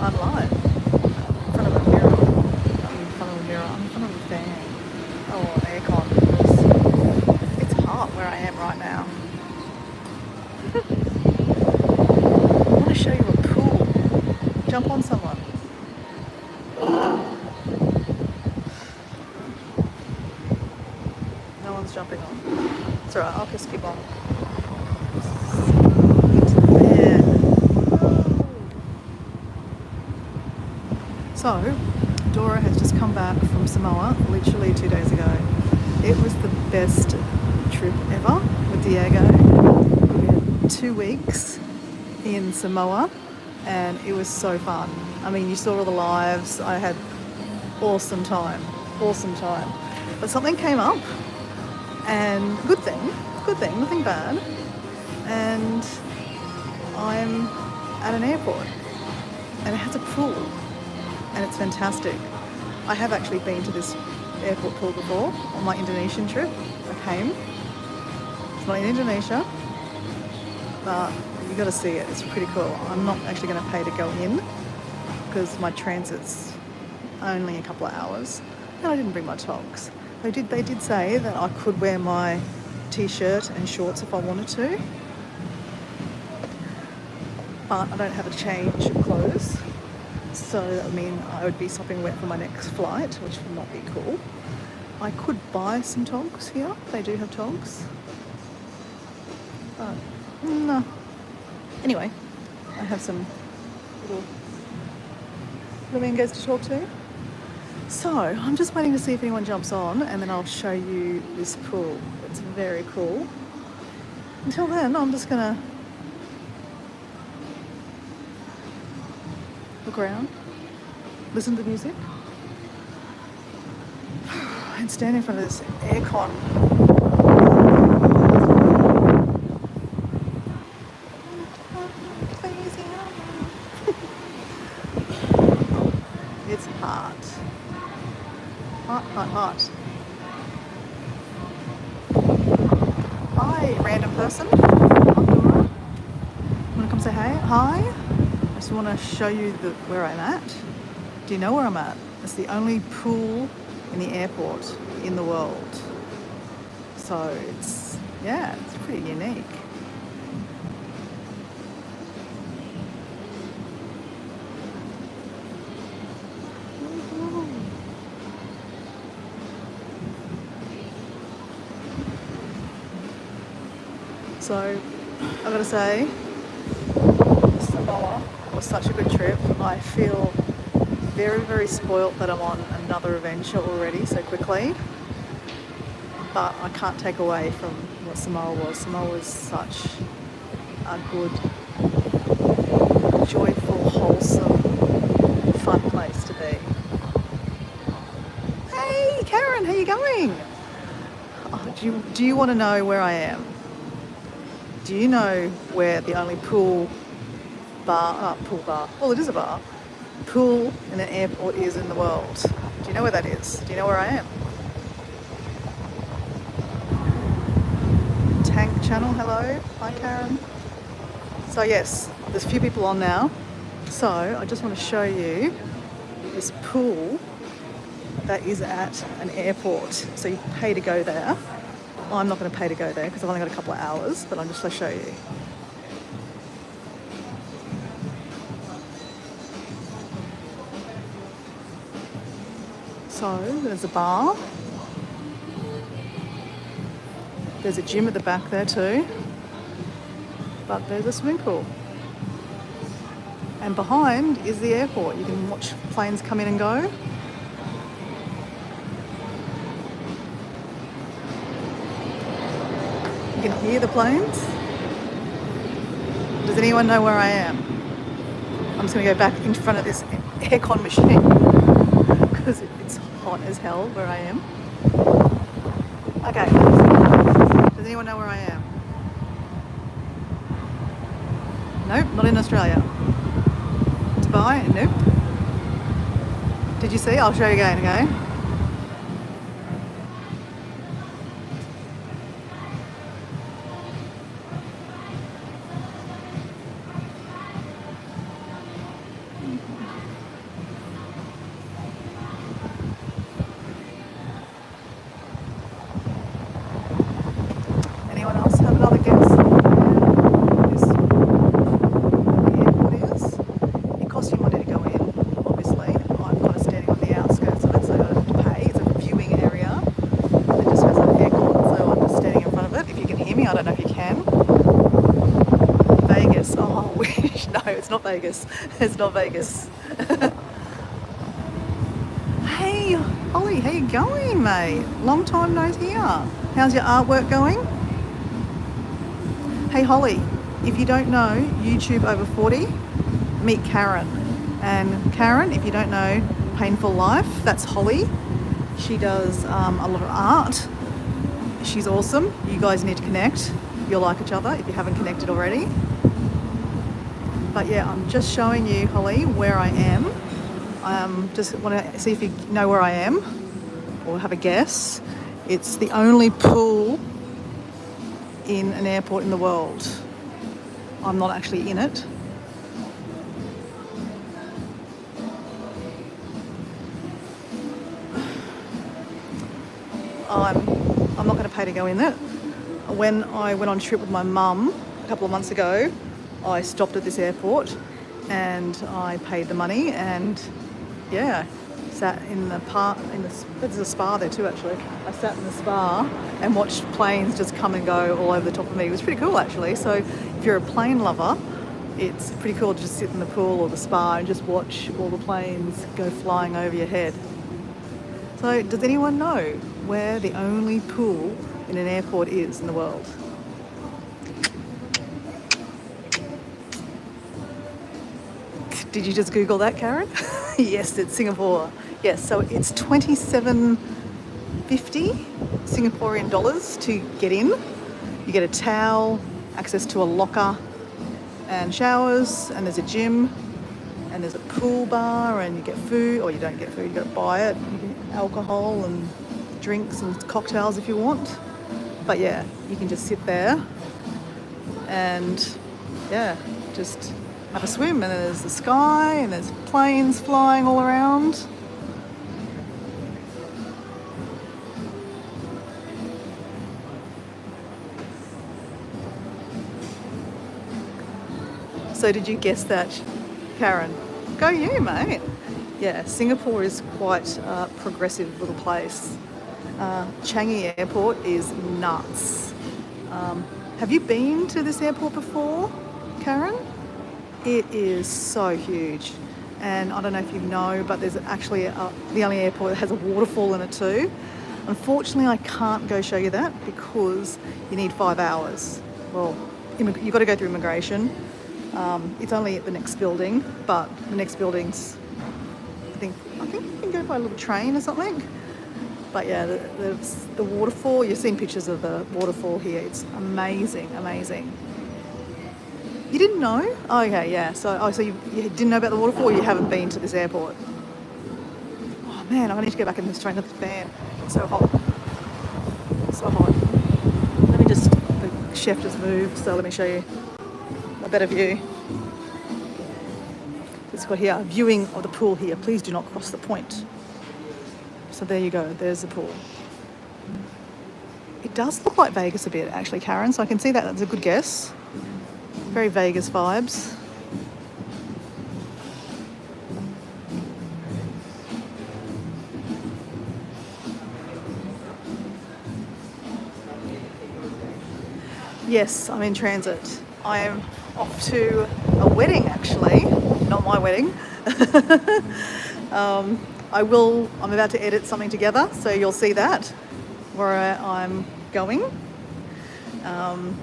I'm live. In front of a mirror. I'm in front of a mirror. I'm in front of a fan. Oh, an aircon. It's hot where I am right now. I want to show you a pool. Jump on someone. No one's jumping on. It's alright, I'll just keep on. Into the fan. So, Dora has just come back from Samoa literally 2 days ago. It was the best trip ever with Diego. We had 2 weeks in Samoa and it was so fun. I mean, you saw all the lives. I had awesome time. But something came up and good thing, nothing bad. And I'm at an airport and it has a pool and it's fantastic. I have actually been to this airport pool before on my Indonesian trip. I came. It's not in Indonesia, but you got to see it. It's pretty cool. I'm not actually going to pay to go in because my transit's only a couple of hours, and I didn't bring my togs. They did say that I could wear my t-shirt and shorts if I wanted to, but I don't have a change of clothes. So that would mean I would be sopping wet for my next flight, which would not be cool. I could buy some togs here. They do have togs. But no. Anyway, I have some little flamingos to talk to. So I'm just waiting to see if anyone jumps on and then I'll show you this pool. It's very cool. Until then, I'm just gonna look around, listen to the music, and stand in front of this aircon. It's hot. Hot. Hi, random person. I'm Dora. Wanna come say hey? Hi. I just want to show you where I'm at. Do you know where I'm at? It's the only pool in the airport in the world. So it's pretty unique. So I gotta say, Samoa was such a good trip. I feel very, very spoilt that I'm on another adventure already so quickly. But I can't take away from what Samoa was. Samoa was such a good, joyful, wholesome, fun place to be. Hey, Karen, how you going? Oh, do you want to know where I am? Do you know where the only pool bar, well it is a bar, pool in an airport is in the world? Do you know where that is? Do you know where I am? Tank channel, hello, hi Karen. So yes, there's a few people on now. So I just want to show you this pool that is at an airport. So you pay to go there. I'm not going to pay to go there because I've only got a couple of hours, but I'm just going to show you. So there's a bar. There's a gym at the back there too. But there's a swimming pool. And behind is the airport. You can watch planes come in and go. You can hear the planes. Does anyone know where I am? I'm just going to go back in front of this aircon machine because it's hot as hell where I am. Okay. Does anyone know where I am? Nope, not in Australia. Dubai? Nope. Did you see? I'll show you again, okay? Oh, I wish. No, it's not Vegas. It's not Vegas. Hey, Ollie, how you going, mate? Long time no hear. How's your artwork going? Hey, Holly, if you don't know YouTube Over 40, meet Karen. And Karen, if you don't know Painful Life, that's Holly. She does a lot of art. She's awesome. You guys need to connect. You'll like each other if you haven't connected already. But yeah, I'm just showing you, Holly, where I am. Just want to see if you know where I am or have a guess. It's the only pool in an airport in the world. I'm not actually in it. I'm not going to pay to go in it. When I went on a trip with my mum a couple of months ago, I stopped at this airport and I paid the money and yeah, sat in the park. There's a spa there too, actually. I sat in the spa and watched planes just come and go all over the top of me. It was pretty cool, actually. So if you're a plane lover, it's pretty cool to just sit in the pool or the spa and just watch all the planes go flying over your head. So does anyone know where the only pool in an airport is in the world? Did you just Google that, Karen? Yes, it's Singapore. Yes, so it's $27.50 Singaporean dollars to get in. You get a towel, access to a locker and showers, and there's a gym, and there's a pool bar, and you get food, or you don't get food, you got to buy it. You get alcohol and drinks and cocktails if you want. But yeah, you can just sit there and yeah, just have a swim, and there's the sky and there's planes flying all around. So did you guess that, Karen? Go you, mate. Yeah, Singapore is quite a progressive little place. Changi Airport is nuts. Have you been to this airport before, Karen? It is so huge, and I don't know if you know, but there's actually the only airport that has a waterfall in it too. Unfortunately, I can't go show you that because you need 5 hours. Well, you've got to go through immigration. It's only at the next building, but the next building's, I think you can go by a little train or something. But yeah, the waterfall, you've seen pictures of the waterfall here. It's amazing, amazing. You didn't know? Oh, okay, yeah. So you didn't know about the waterfall, or you haven't been to this airport? Oh man, I need to get back in this train. Look at the fan. It's so hot. So hot. The chef just moved, so let me show you a better view. It's got here, viewing of the pool here. Please do not cross the point. So there you go, there's the pool. It does look like Vegas a bit, actually, Karen, so I can see that. That's a good guess. Very Vegas vibes. Yes, I'm in transit. I am off to a wedding, actually. Not my wedding. I'm about to edit something together, so you'll see that, where I'm going.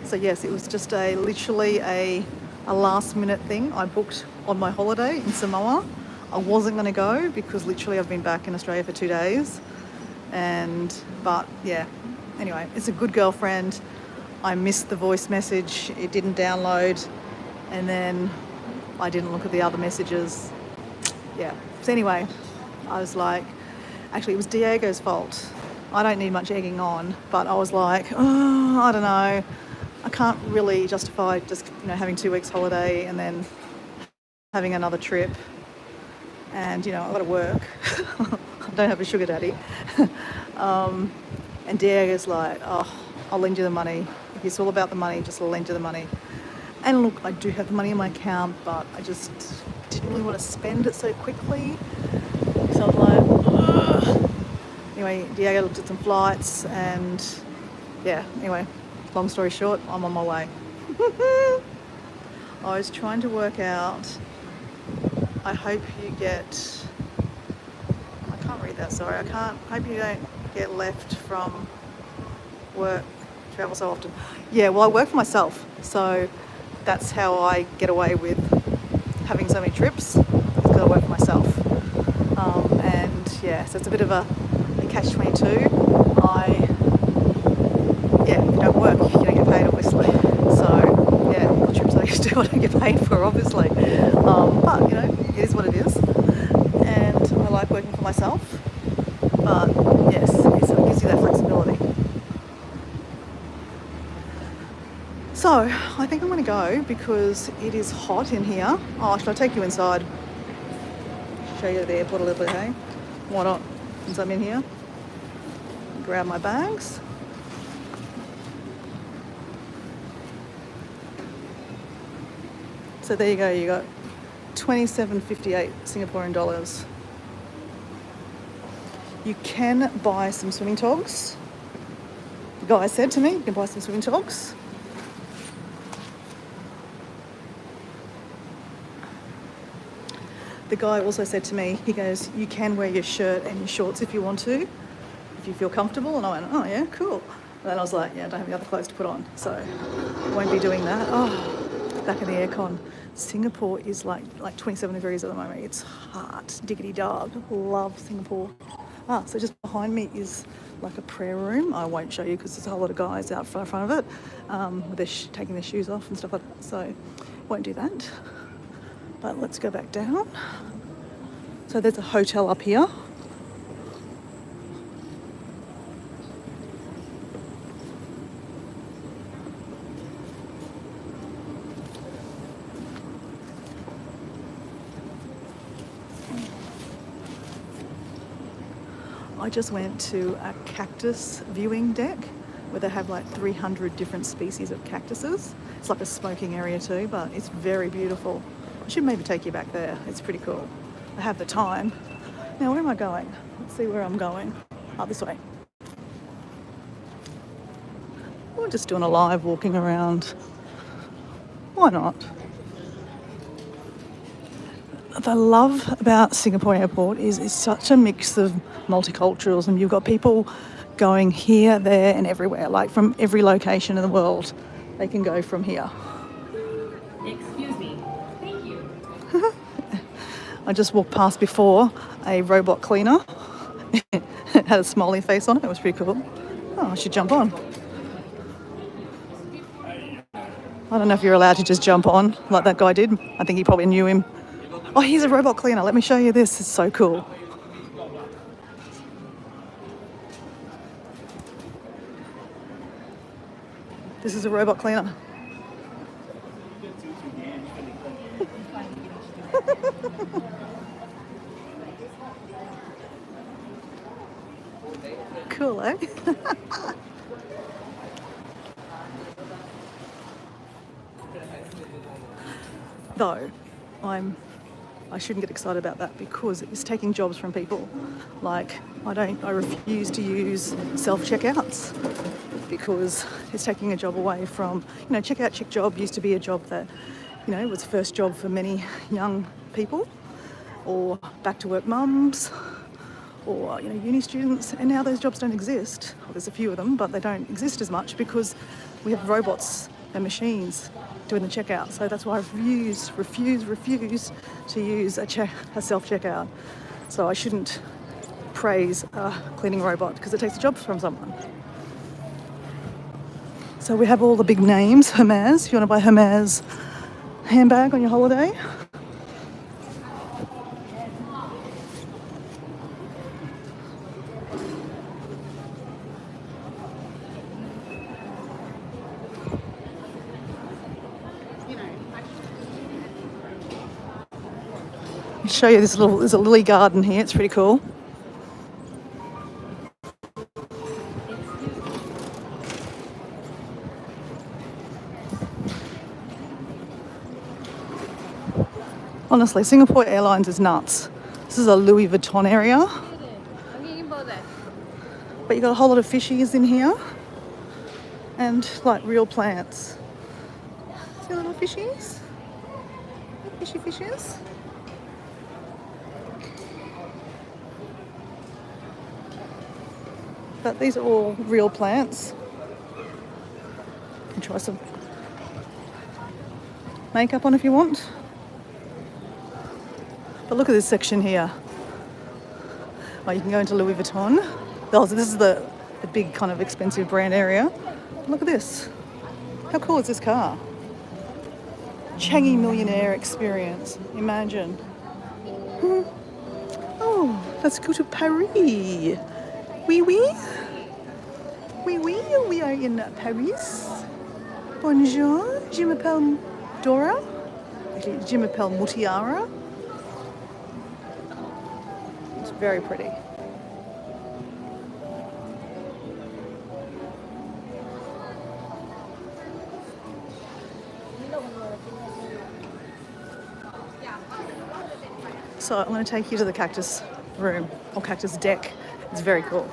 So yes, it was just literally a last minute thing I booked on my holiday in Samoa. I wasn't going to go because literally I've been back in Australia for 2 days. But yeah, anyway, it's a good girlfriend. I missed the voice message, it didn't download, and then I didn't look at the other messages. Yeah, so anyway, I was like, actually it was Diego's fault. I don't need much egging on, but I was like, oh, I don't know. I can't really justify just, having 2 weeks holiday and then having another trip. And, I've got to work. I don't have a sugar daddy. And Diego's like, oh, I'll lend you the money. If it's all about the money, just lend you the money. And look, I do have the money in my account, but I just didn't really want to spend it so quickly. So I'm like, ugh. Anyway, Diego looked at some flights and yeah, anyway, long story short, I'm on my way. I was trying to work out, I hope you get, I can't read that, sorry, I hope you don't get left from work, travel so often. Yeah, well, I work for myself, so that's how I get away with having so many trips, because I work for myself. And yeah, so it's a bit of a catch-22. Yeah, if you don't work, you don't get paid, obviously. So yeah, the trips I used to do, I don't get paid for, obviously. But you know, it is what it is. And I like working for myself. But yes, it sort of gives you that flexibility. So I think I'm going to go because it is hot in here. Oh, should I take you inside? Show you the airport a little bit, hey? Why not? Since I'm in here. Grab my bags. So there you go, you got 27.58 Singaporean dollars. You can buy some swimming togs. The guy said to me, you can buy some swimming togs. The guy also said to me, he goes, you can wear your shirt and your shorts if you want to, if you feel comfortable. And I went, oh yeah, cool. And then I was like, yeah, I don't have any other clothes to put on, so won't be doing that. Oh, back in the aircon. Singapore is like 27 degrees at the moment. It's hot, diggity dog. Love Singapore. So just behind me is like a prayer room. I won't show you because there's a whole lot of guys out front of it, with their taking their shoes off and stuff like that. So won't do that. But let's go back down. So there's a hotel up here. I just went to a cactus viewing deck where they have like 300 different species of cactuses. It's like a smoking area too, but it's very beautiful. I should maybe take you back there. It's pretty cool. I have the time. Now, where am I going? Let's see where I'm going. Oh, this way. We're just doing a live walking around. Why not? The love about Singapore Airport is it's such a mix of multiculturalism. You've got people going here, there and everywhere, like from every location in the world. They can go from here. Excuse me. Thank you. I just walked past before a robot cleaner. It had a smiley face on it. It was pretty cool. Oh, I should jump on. I don't know if you're allowed to just jump on like that guy did. I think he probably knew him. Oh, here's a robot cleaner. Let me show you this. It's so cool. This is a robot cleaner. Cool, eh? Though, I shouldn't get excited about that because it's taking jobs from people. Like, I refuse to use self-checkouts because it's taking a job away from, checkout check job used to be a job that, was first job for many young people or back to work mums or, uni students. And now those jobs don't exist. Well, there's a few of them, but they don't exist as much because we have robots and machines doing the checkout. So that's why I refuse to use a self-checkout. So I shouldn't praise a cleaning robot because it takes the job from someone. So we have all the big names. Hermes, if you want to buy Hermes handbag on your holiday. I'll show you there's a lily garden here. It's pretty cool. Honestly, Singapore Airlines is nuts. This is a Louis Vuitton area. But you've got a whole lot of fishies in here. And like real plants. See the little fishies? fishes. But these are all real plants. You can try some makeup on if you want. But look at this section here. Oh, you can go into Louis Vuitton. Oh, so this is the big kind of expensive brand area. Look at this. How cool is this car? Changi Millionaire Experience. Imagine. Oh, let's go to Paris. Oui, oui. Oui, oui, we are in Paris. Bonjour, je m'appelle Dora. Je m'appelle Mutiara. It's very pretty. So I'm going to take you to the cactus room, or cactus deck. It's very cool.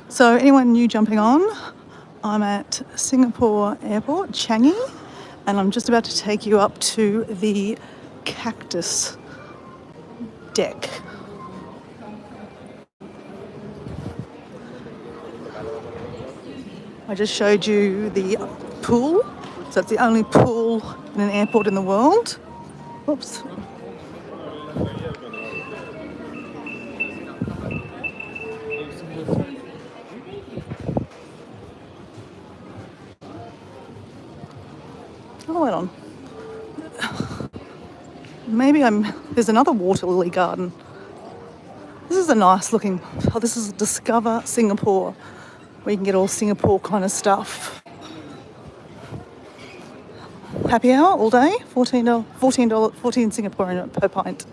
So anyone new jumping on, I'm at Singapore Airport, Changi, and I'm just about to take you up to the cactus deck. I just showed you the pool, so it's the only pool in an airport in the world. Oops. Oh, wait on. Maybe there's another water lily garden. This is a nice looking, this is Discover Singapore, where you can get all Singapore kind of stuff. Happy hour all day, $14 Singaporean per pint.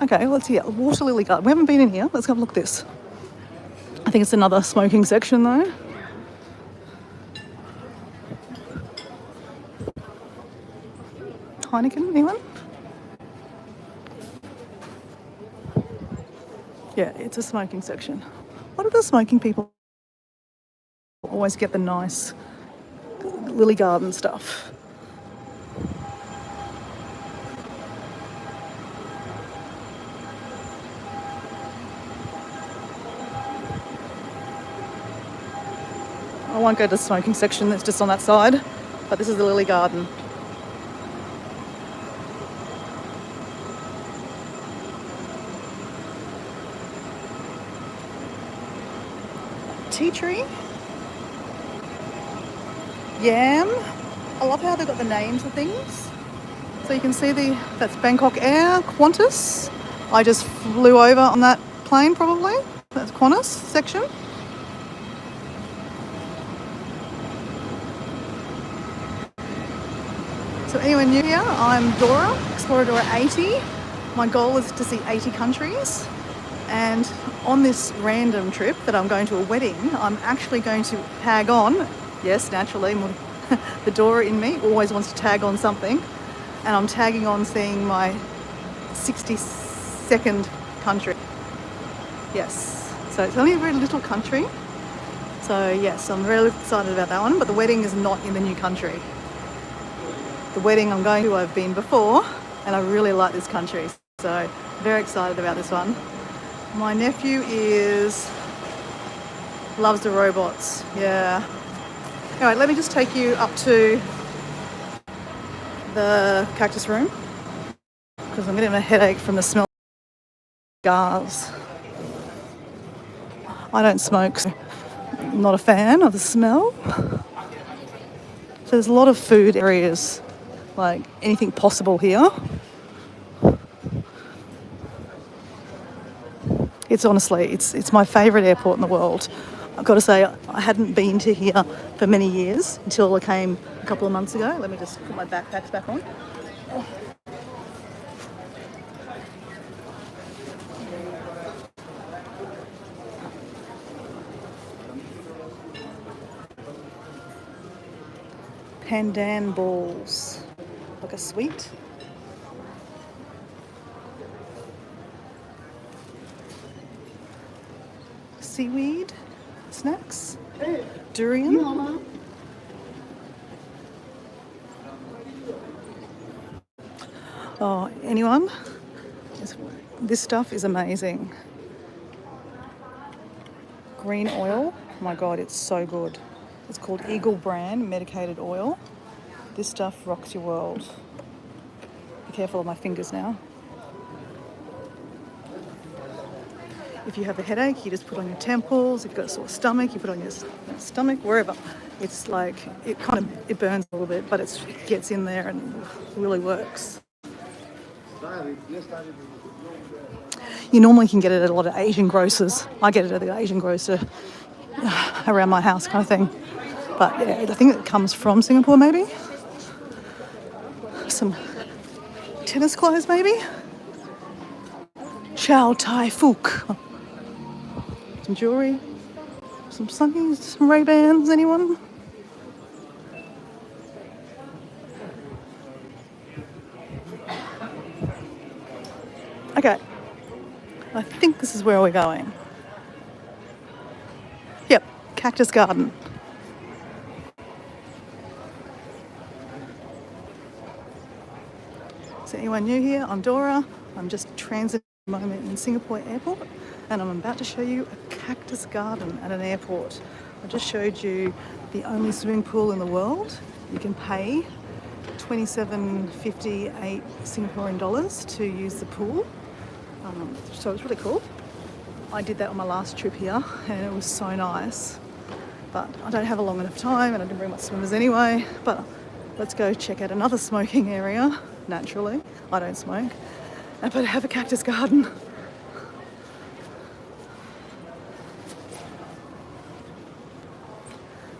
Okay, let's see, water lily garden. We haven't been in here, let's have a look at this. I think it's another smoking section though. Heineken, anyone? Yeah, it's a smoking section. Why do the smoking people always get the nice lily garden stuff? I won't go to the smoking section that's just on that side, but this is the lily garden. Tea tree, yam. I love how they've got the names of things. So you can see that's Bangkok Air, Qantas. I just flew over on that plane probably. That's Qantas section. So anyone new here, I'm Dora, Explorer Dora 80. My goal is to see 80 countries. And on this random trip that I'm going to a wedding, I'm actually going to tag on, yes, naturally, the Dora in me always wants to tag on something. And I'm tagging on seeing my 62nd country. Yes, so it's only a very little country. So yes, I'm really excited about that one, but the wedding is not in the new country. The wedding I'm going to, I've been before, and I really like this country. So very excited about this one. My nephew loves the robots, yeah. Anyway, let me just take you up to the cactus room because I'm getting a headache from the smell of cigars. I don't smoke, so I'm not a fan of the smell. So there's a lot of food areas, like anything possible here. It's honestly, it's my favourite airport in the world. I've got to say, I hadn't been to here for many years until I came a couple of months ago. Let me just put my backpacks back on. pandan balls, like a sweet. Seaweed snacks, durian. Oh, anyone? This stuff is amazing. Green oil. Oh my God, it's so good. It's called Eagle brand medicated oil. This stuff rocks your world. Be careful of my fingers now. If you have a headache, you just put on your temples. If you've got a sore stomach, you put on your stomach, wherever. It's like, it burns a little bit, but it gets in there and really works. You normally can get it at a lot of Asian grocers. I get it at the Asian grocer around my house kind of thing. But yeah, I think it comes from Singapore maybe. Some tennis clothes maybe. Chow Tai Fook. Some jewellery. Some sunnies, some Ray-Bans, anyone? Okay. I think this is where we're going. Yep, Cactus Garden. Is anyone new here? I'm Dora. I'm just transiting at the moment in Singapore Airport, and I'm about to show you a cactus garden at an airport. I just showed you the only swimming pool in the world. You can pay $27.58 Singaporean dollars to use the pool. So it's really cool. I did that on my last trip here and it was so nice. But I don't have a long enough time and I didn't bring my swimmers anyway. But let's go check out another smoking area, naturally. I don't smoke. But have a cactus garden.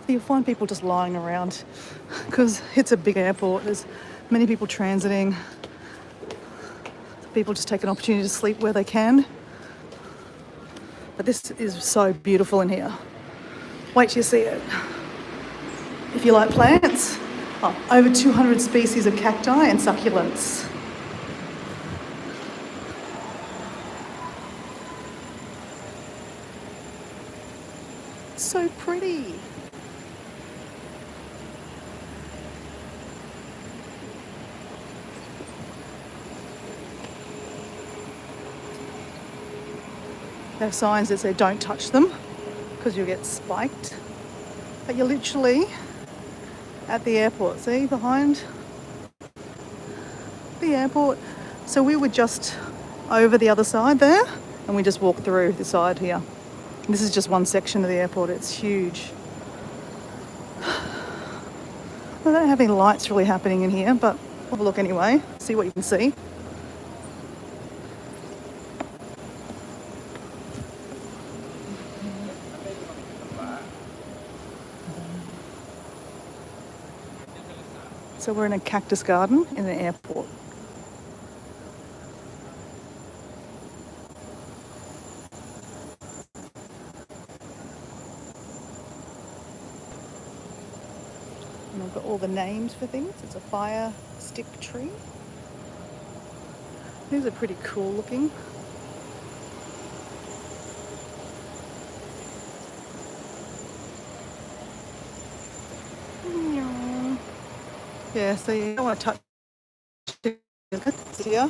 You'll find people just lying around because it's a big airport. There's many people transiting. People just take an opportunity to sleep where they can. But this is so beautiful in here. Wait till you see it. If you like plants, over 200 species of cacti and succulents. So pretty. They have signs that say don't touch them because you'll get spiked. But you're literally at the airport. See, behind the airport. So we were just over the other side there and we just walked through the side here. And this is just one section of the airport. It's huge. I don't have any lights really happening in here, but have a look anyway. See what you can see. So we're in a cactus garden in an airport. And I've got all the names for things. It's a fire stick tree. These are pretty cool looking. Yeah, so you don't want to touch it here.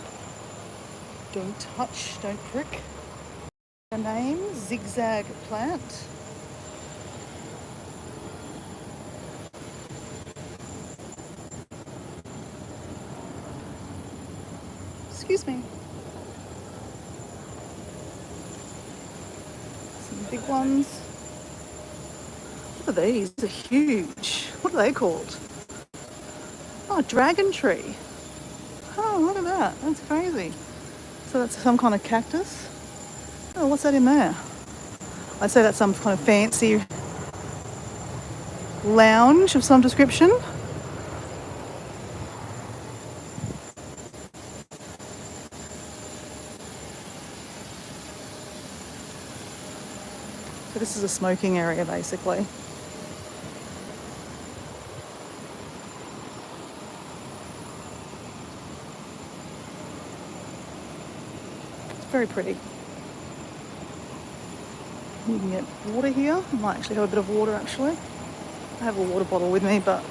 Don't touch, don't prick. The name, zigzag plant. Excuse me. Some big ones. Look at these, they're huge. What are they called? Oh, dragon tree. Oh, look at that. That's crazy. So that's some kind of cactus. Oh, what's that in there? I'd say that's some kind of fancy lounge of some description. So this is a smoking area, basically. Very pretty. You can get water here. I might actually have a bit of water actually. I have a water bottle with me, but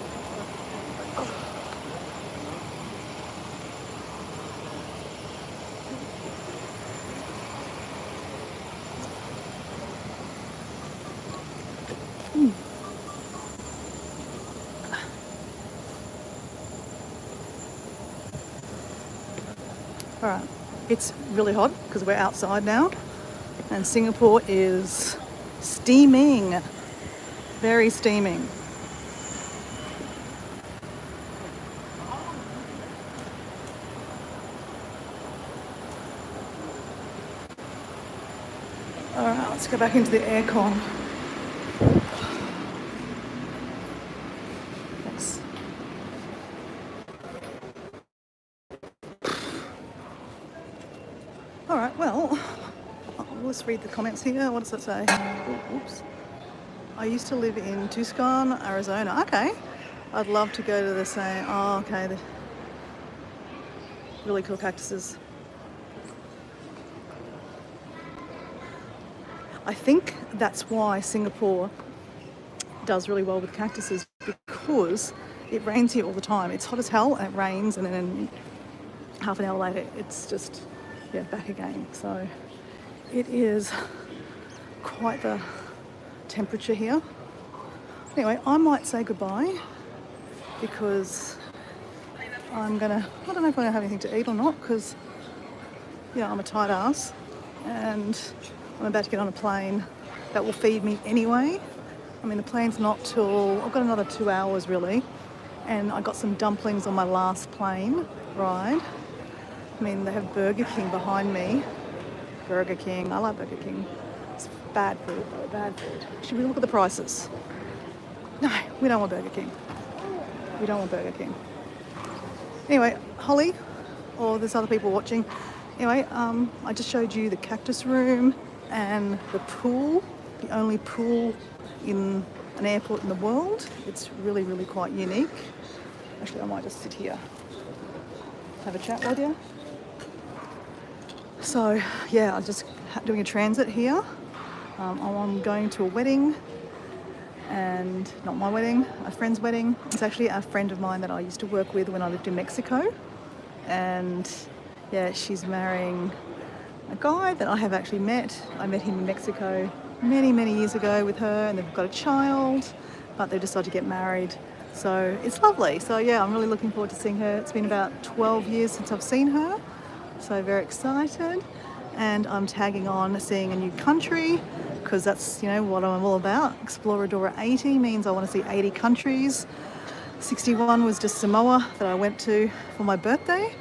all right. It's really hot because we're outside now, and Singapore is steaming, very steaming. All right, let's go back into the aircon. Thanks. All right, well, let's read the comments here. What does it say? Oops. I used to live in Tucson, Arizona. Okay. I'd love to go to the same. Oh, okay. The really cool cactuses. I think that's why Singapore does really well with cactuses, because it rains here all the time. It's hot as hell and it rains, and then half an hour later it's just back again. So it is quite the temperature here. Anyway, I might say goodbye because I don't know if I'm gonna have anything to eat or not, because I'm a tight ass and I'm about to get on a plane that will feed me anyway. I mean, the plane's not till, I've got another 2 hours really, and I got some dumplings on my last plane ride. I mean, they have Burger King behind me. Burger King, I like Burger King. It's bad food though, bad food. Should we look at the prices? No, we don't want Burger King. We don't want Burger King. Anyway, Holly, or there's other people watching. Anyway, I just showed you the cactus room and the pool, the only pool in an airport in the world. It's really, really quite unique. Actually, I might just sit here, have a chat with you. So, yeah, I'm just doing a transit here. I'm going to a wedding, and not my wedding, a friend's wedding. It's actually a friend of mine that I used to work with when I lived in Mexico. And yeah, she's marrying a guy that I have actually met. I met him in Mexico many, many years ago with her, and they've got a child, but they've decided to get married. So it's lovely. So yeah, I'm really looking forward to seeing her. It's been about 12 years since I've seen her. So very excited. And I'm tagging on seeing a new country, because that's, what I'm all about. Explorer Dora 80 means I want to see 80 countries. 61 was just Samoa that I went to for my birthday.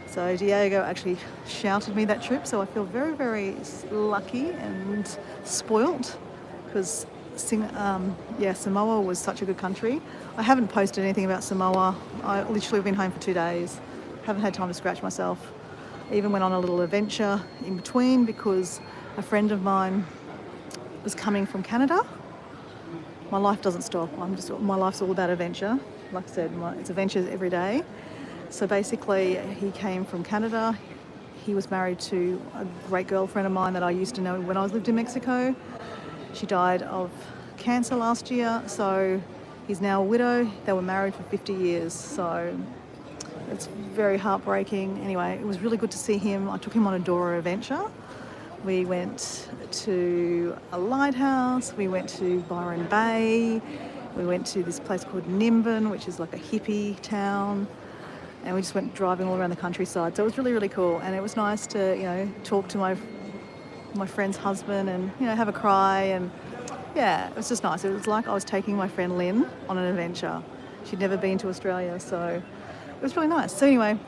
So Diego actually shouted me that trip, so I feel very, very lucky and spoilt, because Samoa was such a good country. I haven't posted anything about Samoa. I literally have been home for 2 days. Haven't had time to scratch myself. Even went on a little adventure in between because a friend of mine was coming from Canada. My life doesn't stop. My life's all about adventure. Like I said, it's adventures every day. So basically, he came from Canada. He was married to a great girlfriend of mine that I used to know when I lived in Mexico. She died of cancer last year, so he's now a widow. They were married for 50 years, so it's very heartbreaking. Anyway, it was really good to see him. I took him on a Dora adventure. We went to a lighthouse. We went to Byron Bay. We went to this place called Nimbin, which is like a hippie town. And we just went driving all around the countryside. So it was really, really cool. And it was nice to, talk to my friend's husband and, have a cry. And yeah, it was just nice. It was like I was taking my friend Lynn on an adventure. She'd never been to Australia, so it was really nice. So anyway,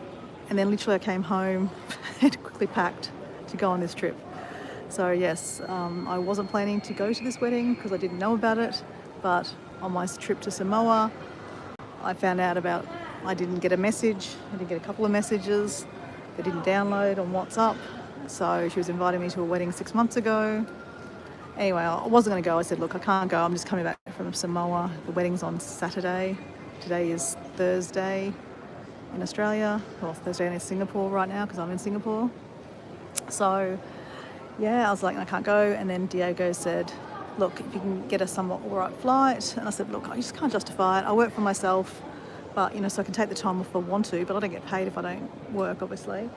and then literally I came home and quickly packed to go on this trip. So yes, I wasn't planning to go to this wedding because I didn't know about it, but on my trip to Samoa, I found out about, I didn't get a message, I didn't get a couple of messages, they didn't download on WhatsApp. So she was inviting me to a wedding 6 months ago. Anyway, I wasn't going to go. I said, look, I can't go. I'm just coming back from Samoa. The wedding's on Saturday. Today is Thursday in Australia. Well, Thursday in Singapore right now because I'm in Singapore. So yeah, I was like, I can't go. And then Diego said, look, if you can get a somewhat all right flight. And I said, look, I just can't justify it. I work for myself, but, so I can take the time off if I want to, but I don't get paid if I don't work, obviously.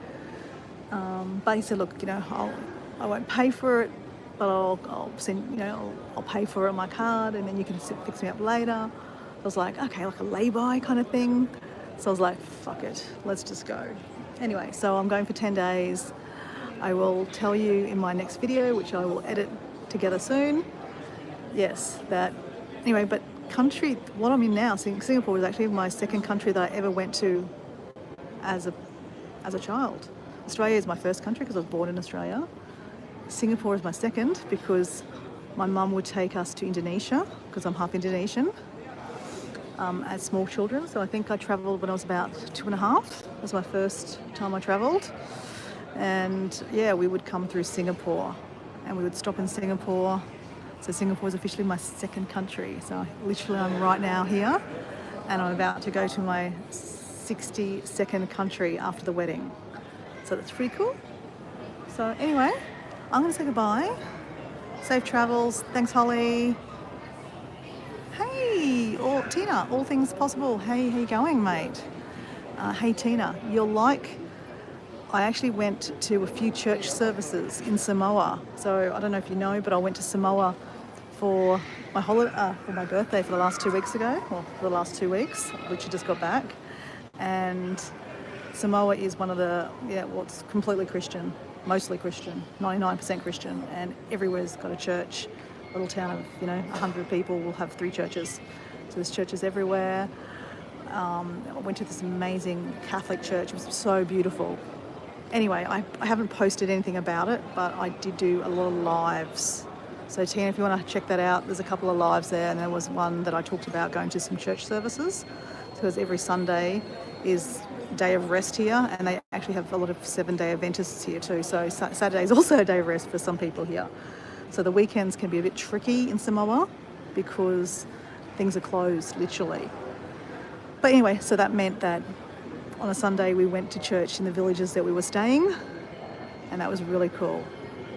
But he said, look, I won't pay for it, but I'll send, I'll pay for it on my card, and then you can fix me up later. I was like, okay, like a lay-by kind of thing. So I was like, fuck it, let's just go. Anyway, so I'm going for 10 days. I will tell you in my next video, which I will edit together soon. Yes, anyway, but country, what I'm in now, Singapore is actually my second country that I ever went to as a child. Australia is my first country because I was born in Australia. Singapore is my second because my mum would take us to Indonesia because I'm half Indonesian as small children. So I think I travelled when I was about 2.5. That was my first time I travelled. And yeah, we would come through Singapore and we would stop in Singapore. So Singapore is officially my second country. So literally I'm right now here and I'm about to go to my 62nd country after the wedding. So that's pretty cool. So anyway, I'm going to say goodbye. Safe travels. Thanks, Holly. Hey, Tina, all things possible. Hey, how you going, mate? Hey, Tina, I actually went to a few church services in Samoa. So I don't know if you know, but I went to Samoa for my for my birthday for the last 2 weeks ago, or for the last 2 weeks, which I just got back. And Samoa is one of what's completely Christian, mostly Christian, 99% Christian, and everywhere's got a church. A little town of 100 people will have 3 churches. So there's churches everywhere. I went to this amazing Catholic church. It was so beautiful. Anyway, I haven't posted anything about it, but I did do a lot of lives. So Tina, if you want to check that out, there's a couple of lives there, and there was one that I talked about going to some church services, because every Sunday is day of rest here, and they actually have a lot of 7-day Adventists here too. So Saturday is also a day of rest for some people here. So the weekends can be a bit tricky in Samoa because things are closed, literally. But anyway, so that meant that on a Sunday we went to church in the villages that we were staying, and that was really cool.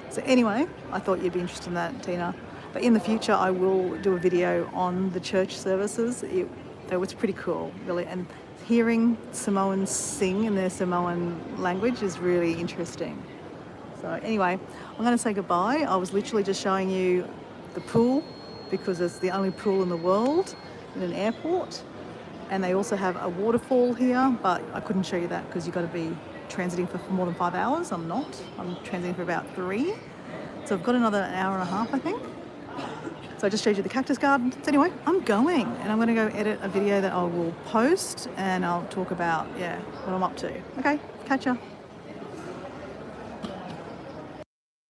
So anyway, I thought you'd be interested in that, Tina. But in the future I will do a video on the church services. It was pretty cool, really, and hearing Samoans sing in their Samoan language is really interesting. So anyway, I'm going to say goodbye. I was literally just showing you the pool because it's the only pool in the world in an airport. And they also have a waterfall here, but I couldn't show you that because you've got to be transiting for more than 5 hours. I'm not. I'm transiting for about 3. So I've got another hour and a half, I think. So I just showed you the cactus garden. So anyway, I'm going and I'm going to go edit a video that I will post, and I'll talk about, what I'm up to. Okay, catch ya.